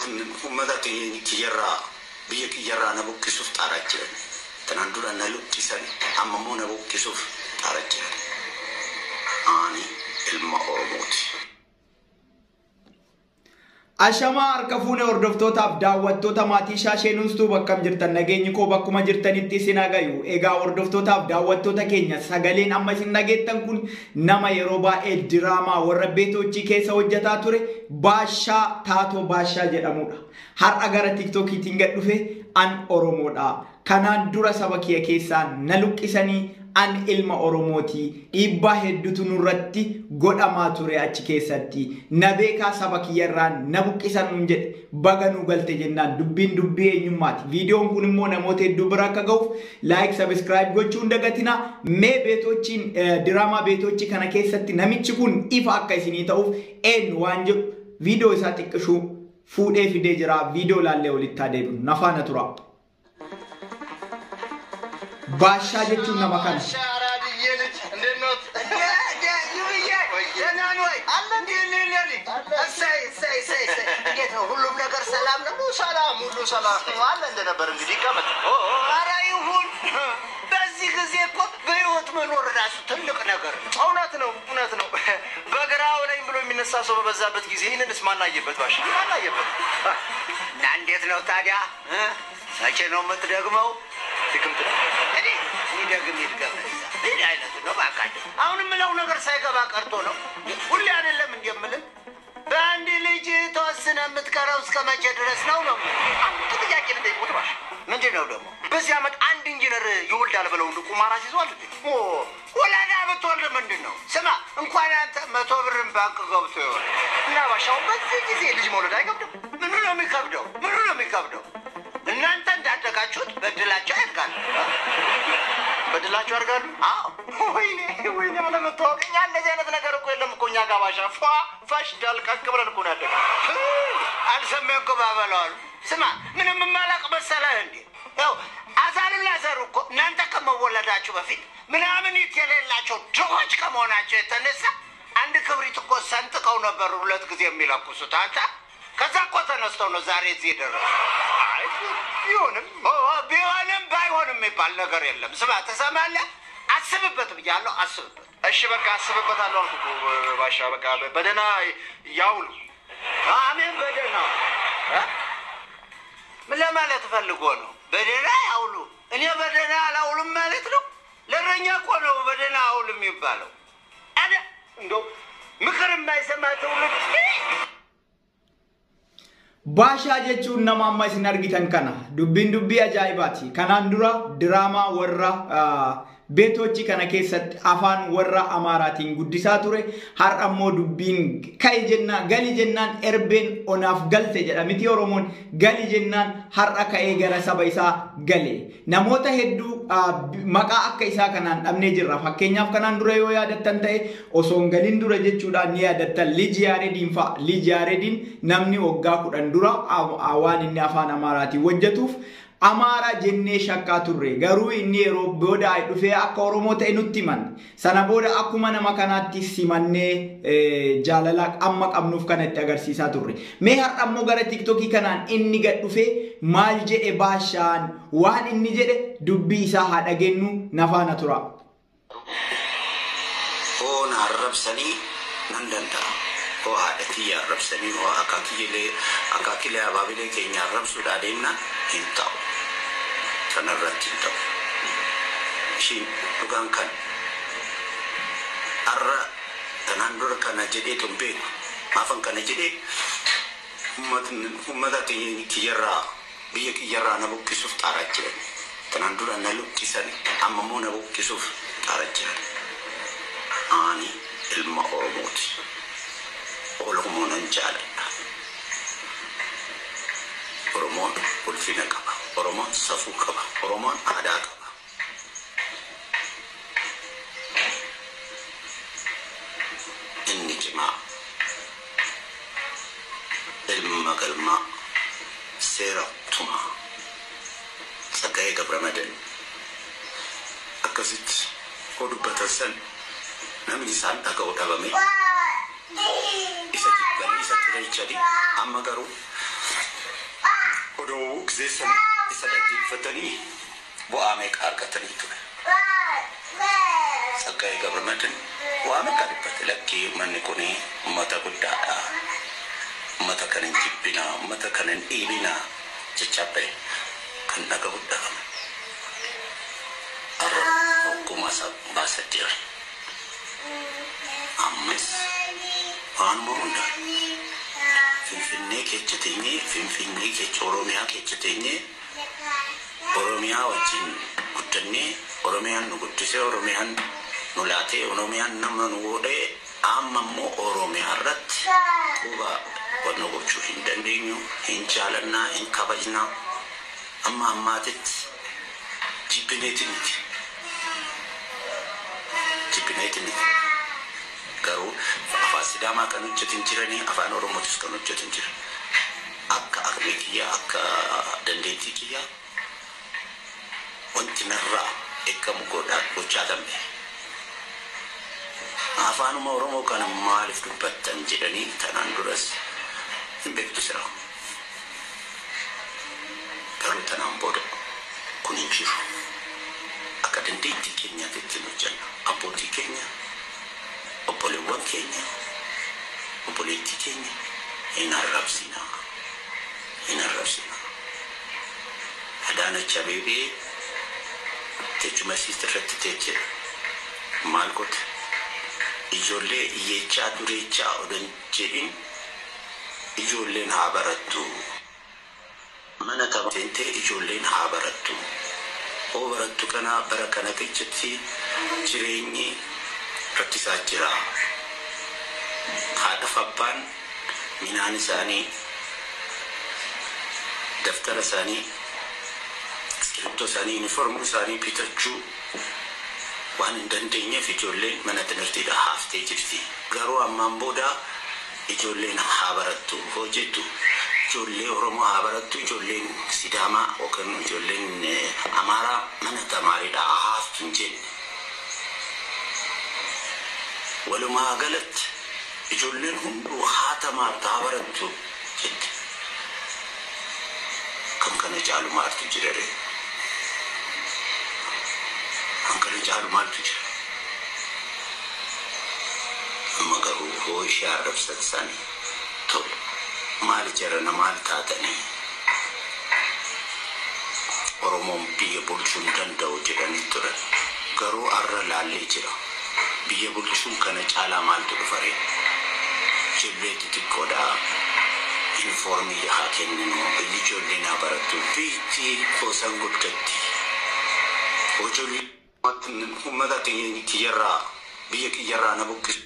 ummata kiyyarra biyya kiyyarra na buqqisuuf xaaraa jiran. Tanaan dura na luqqisan amma immoo na buqqisuuf xaaraa jiran. Ani ilma Oromooti. Ashama harka fuune hordoftotaaf daawwattoota maatii Shaasheenuustuu bakkam jirtan nageenyi koo bakkuma jirtanitti isin hagayu. Egaa hordoftotaaf daawwattoota keenya sagaleen amma isin dhageettan kun nama yeroo baay'ee diraamaa warra beetochii keessa hojjetaa ture Baashaa Taatoo Baashaa jedhamudha. Har'a gara TikTokiitiin gad dhufe an Oromoodha. Kanaan dura saba kiyya keessaan na luqqisanii an ilma Oromooti. Dhiibbaa hedduutu nurratti godhamaa ture achi keessatti. Na beekaa saba kiyyarraan na buqqisan nun jedhe baga nu galte jennaan dubbiin dubbii eenyummaati. Viidiyoon kun immoo namoota hedduu bira akka ga'uuf like subscribe gochuun dagatina. Mee beetochiin diraamaa beetochii kana keessatti namichi kun ifa akka isinii ta'uuf eenyu waan jedhu viidiyoo isaa xiqqishuu fuudhee fidee jira. Viidiyoo laallee walitti adeemnu nafaana tura. Baashaa jechuun nama kana. ሁሉም ነገር ሰላም ነው። ሰላም ሁሉ ሰላም አለ እንደነበር እንግዲህ ቀመጥ ኧረ ይሁን። በዚህ ጊዜ እኮ በህይወት መኖር ራሱ ትልቅ ነገር ነው። እውነት ነው፣ እውነት ነው። በግራው ላይ ብሎ የሚነሳ ሰው በበዛበት ጊዜ ይህንንስ ማናየበት ባሽ ማናየበት እና እንዴት ነው ታዲያ? መቼ ነው የምትደግመው? ትክምት እኔ ይደግም ይድገም ምን አይነት ነው ባካችሁ? አሁን ምለው ነገር ሳይገባ ቀርቶ ነው ሁሌ አይደለም እንደምልን በአንድ ልጅ ተወስነ የምትቀረው እስከ መቼ ድረስ ነው ነው? አንተ ጥያቄ ልጠይቁት ባሽ ምንድነው ደግሞ በዚህ አመት አንድ ኢንጂነር ይወልዳል ብለው ቁማራሽ ይዟል እንዴ? ወላዳ ብትወልድ ምንድነው? ስማ እንኳን አንተ 100 ብርን ባንክ ገብቶ ይሆናል እና ባሻው በዚህ ጊዜ ልጅ መውለድ አይከብድም? ምን ነው የሚከብደው? ምን ነው የሚከብደው? እናንተ እንዳደጋችሁት በድላችሁ ያድጋሉ። በድላችሁ ያድጋሉ? አዎ። ወይኔ ወይኔ አለመታወቅኛ እንደዚህ አይነት ነገር እኮ የለም እኮ እኛ ጋር ባሻ ፋሽ ዳልቀቅ ብለን እኮ ነው ያደግነው። አልሰማሁም እኮ ባበላው። ስማ ምንም ማላቅ መሰለህ እንዴ? ያው አዛልና ዘሩ እኮ እናንተ ከመወለዳችሁ በፊት ምናምን የሌላቸው ድሆች ከመሆናቸው የተነሳ አንድ ክብሪት እኮ ሰንጥቀው ነበር ሁለት ጊዜ የሚለኩሱት አንተ ከዛ እኮ ተነስተው ነው ዛሬ እዚህ የደረሱት። አይ ቢሆንም ባይሆንም የሚባል ነገር የለም። ስማ ተሰማለህ? አስብበት ብያለሁ፣ አስብበት። እሺ በቃ አስብበታለሁ አልኩ እኮ ባሻ። በቃ በደህና ያውሉ። አሜን። በደህና ምን ለማለት ፈልጎ ነው? በደህና ያውሉ። እኔ በደህና አላውልም ማለት ነው? ለእረኛ እኮ ነው በደህና አውል የሚባለው። አደ እንደው ምክር የማይሰማ ትውልድ Baashaa jechuun nama amma isin argitan kana dubbiin dubbii ajaa'ibaati. Kanaan dura diraamaa warra beetochii kana keessatti afaan warra Amaaraatiin guddisaa ture. Har'a immoo dubbiin ka'e jennaan gali jennaan erbeen onaaf galte jedha miti Oromoon. Gali jennaan har'a ka'ee gara saba isaa gale. Namoota hedduu maqaa akka isaa kanaan dhabnee jirra. Fakkeenyaaf kanaan dura yoo yaadattan ta'e osoo hin galin dura jechuudhaan ni yaadattan Liji Yaareediin fa'a. Liji Yaareediin namni waggaa 10 dura waan inni afaan Amaaraatiin hojjetuuf Amaara jennee shakkaa turre. Garuu inni yeroo booda dhufee akka Oromoo ta'e nutti himan. Sana booda akkuma nama kanaatti simannee jaalala amma qabnuuf kanatti agarsiisaa turre. Mee har'a immoo gara TikTokii kanaan inni gad dhufee maal jedhe Baashaan waan inni jedhe dubbii isaa haa dhageenyu nafaana tura. Oon arrabsanii nan danda'a. Oo haadhatii arrabsanii oo akaakilee abaabilee keenya arrabsuudhaa deemna hin ta'u. Kanarratti hin ta'u. Ishiin dhugaan kan har'a tanaan dura kana jedhee tun beeku. Maafan kana jedhee ummata kiyyarraa biyya kiyyarraa na buqqisuuf xaaraa jiran. Tanaan dura na luqqisan amma immoo na buqqisuuf xaaraa jiran. Ani ilma Oromooti. Oromoon nan jaaladha. Oromoon ulfina qaba. Oromoon safuu qaba. Oromoon aadaa qaba. Inni cimaa ilma galmaa seera tumaa Tsaggaayee Gabramadan akkasitti koo dubbatan san namni isaan dhaga'u dhabame isa jibbanii isa ture jedhi amma garuu odoo gizeessan isa dhaggeeffatanii bu'aa meeqa argatanii ture. Saggaayee Gabramadan bu'aa meeqa dubbate lakkii manni kuni uummata guddaadha. Uummata kan hin jibbinaa, uummata kan hin dhiibinaa jecha bahe kan dhaga'u dhagame. Akkuma baasa jira. Ammas waanuma hundaa Finfinnee keessa teenyee Finfinnee keessa Oromiyaa keessa teenyee Oromiyaa wajjin guddannee Oromiyaan nu guddisee Oromiyaan nu laatee Oromiyaan nama nu godhee amma immoo Oromiyaa irratti quba wanna gochuu hin dandeenyu hin jaalannaa hin kabajnaa amma ammaatitti jibbineeti miti. Garuu afaan Sidaamaa kan hojjetin jiranii afaan Oromootis kan hojjetin jiran akka aqlee kiyyaa akka dandeettii kiyyaa wanti narraa eeggamu gochaa dambe. Afaanuma Oromoo kana maaliif dubbattan jedhanii tanaan duras hin beektu sira. Garuu tanaan booda kun hin jiru. Akka dandeettii keenyaatti ittiin hojjenna. Abbootii keenya, obboleewwan keenya, obboleettii keenya hin arrabsinaa. Adaanach Abeebee teechuma isiis irratti teechee maal godhe? Ijoollee iyyeechaa dureechaa odan jedhin ijoolleen haa barattu. Mana taphatee ijoolleen haa barattu. Oo barattu kana bara kana keessatti jireenyi rakkisaa jira. Haadhaaf abbaan minaan isaanii daftara isaanii iskiriptoo isaanii uniformuu isaanii bitachuu waan hin dandeenyeef ijoolleen mana timirtiidha haaftee jirti. Garuu ammaan booda ijoolleen haa barattu hoo jettu ijoollee Oromoo haa barattu ijoolleen Sidaamaa yookaan ijoolleen Amaaraa mana tamaariidha haaftu hin jenne. Walumaa galatti ijoolleen hunduu haa tamaartu haa barattu jette. Kan kana caalu maaltu jira ree? Kan kana caalu maaltu jira? Amma garuu hoo ishee arrabsan isaanii tolu. Maal jarana maal taatanii Oromoon biyya bulchuun danda'u jedhanii turan. Garuu arra laallee jira. Biyya bulchuun kana caalaa maaltu dhufaree? Ijoollee xixiqqoodhaa uniformii haa kenninu ijoolleen haa barattu biyyi qoosan guddatti. Ijoollee uummata kiyyarraa biyya kiyyarraa na buqqisu.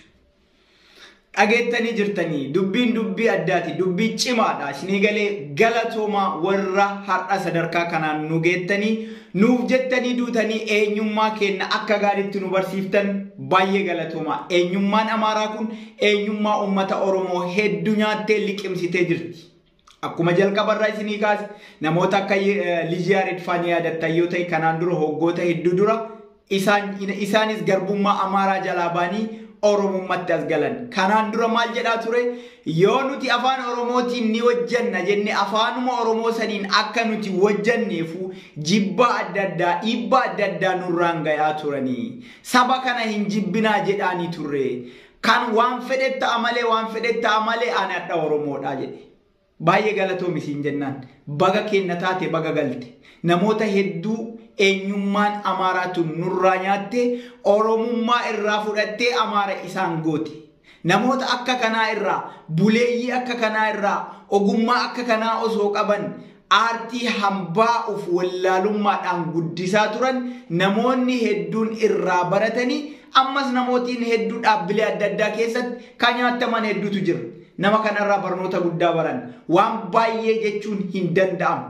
Dhageettanii jirtanii dubbiin dubbii addaati dubbii cimaadha isinii galee galatooma warra har'a sadarkaa kanaan nu geettanii nuuf jettanii duutanii eenyummaa keenya akka gaariitti nu barsiiftan baay'ee galatooma. Eenyummaan Amaaraa kun eenyummaa uummata Oromoo hedduu nyaattee liqimsitee jirti. Akkuma jalqabarraa isinii kaase namoota akka Lijiyaa Redfaanii yaadattan yoo ta'e kanaan dura hoggoota hedduu dura isaanis garbummaa Amaaraa jalaa baanii Oromummaatti as galan. Kanaan dura maal jedhaa ture? Yoo nuti afaan Oromootiin ni hojjanna jenne afaanuma Oromoo saniin akka nuti hojjanneefu jibbaa adda addaa dhiibbaa adda addaa nurraan gayaa turanii. Saba kana hin jibbinaa jedhaanii turre. Kan waan fedhe ta'a malee ani adda Oromoodha jedhe. Baay'ee galatoomi siin jennaan. Baga kenna taate baga galte. Namoota hedduu eenyummaan Amaaraatu nurraa nyaatte Oromummaa irraa fudhattee Amaara isaan goote. Namoota akka kanaa irraa buleeyyii akka kanaa irraa ogummaa akka kanaa osoo qaban aartii hambaa of wallaalummaadhaan guddisaa turan namoonni hedduun irraa baratanii ammas namootiin hedduu dhaabbilee adda addaa keessatti kan nyaattaman hedduutu jira. Nama kanarraa barnoota guddaa baran waan baay'ee jechuun hin danda'amu.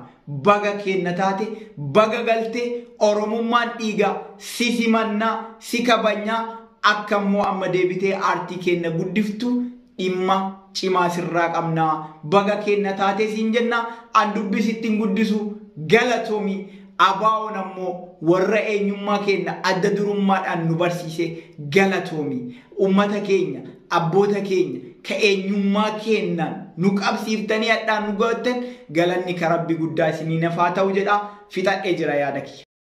Baga kenna taate baga galte Oromummaan dhiiga si simannaa si kabajnaa akka immoo amma deebitee aartii kenna guddiftu dhimma cimaa sirraa qabnaa. Baga kenna taate siin jenna an dubbisittiin guddisu galatoomi. Abaawoon ammoo warra eenyummaa kenna adda durummaadhaan nu barsiise galatoomi. Ummata keenya abboota keenya ka'eenyummaa kennan nu qabsiiftanii hadhaan nu gootan galanni ka rabbi guddaa isinii nafaa ta'u jedha fixadhee jira yaada kiyya.